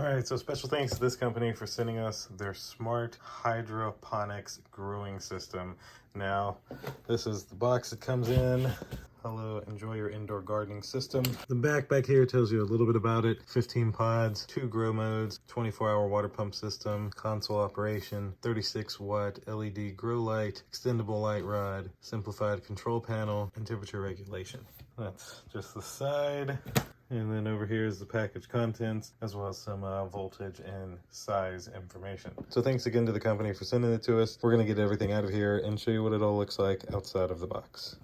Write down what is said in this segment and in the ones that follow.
All right, so special thanks to this company for sending us their smart hydroponics growing system. Now, this is the box it comes in. Hello, enjoy your indoor gardening system. The back here tells you a little bit about it. 15 pods, 2 grow modes, 24-hour water pump system, console operation, 36-watt LED grow light, extendable light rod, simplified control panel, and temperature regulation. That's just the side. And then over here is the package contents, as well as some voltage and size information. So thanks again to the company for sending it to us. We're gonna get everything out of here and show you what it all looks like outside of the box.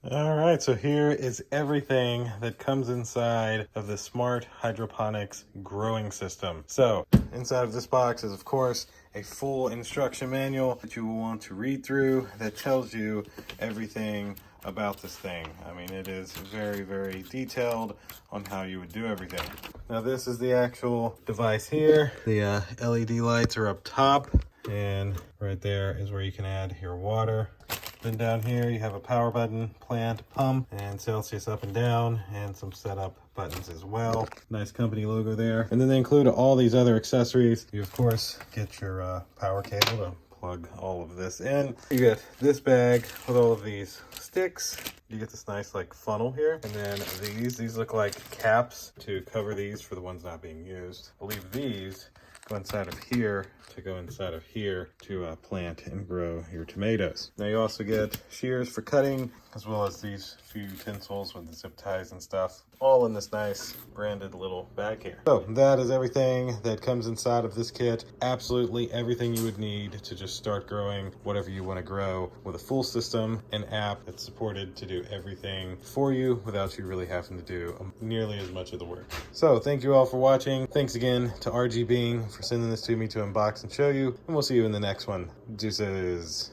All right, so here is everything that comes inside of the smart hydroponics growing system. So inside of this box is, of course, a full instruction manual that you will want to read through that tells you everything about this thing. I mean, it is very, very detailed on how you would do everything. Now, this is the actual device here. The LED lights are up top, and right there is where you can add your water. Then down here you have a power button, plant, pump, and Celsius up and down, and some setup buttons as well. Nice company logo there. And then they include all these other accessories. You of course get your power cable to plug all of this in. You get this bag with all of these sticks. You get this nice like funnel here. And then these look like caps to cover these for the ones not being used. I believe these go inside of here to go inside of here to plant and grow your tomatoes. Now you also get shears for cutting, as well as these few utensils with the zip ties and stuff, all in this nice branded little bag here. So that is everything that comes inside of this kit. Absolutely everything you would need to just start growing whatever you want to grow, with a full system, an app that's supported to do everything for you without you really having to do nearly as much of the work. So thank you all for watching. Thanks again to RGBing for sending this to me to unbox and show you, and we'll see you in the next one. Deuces.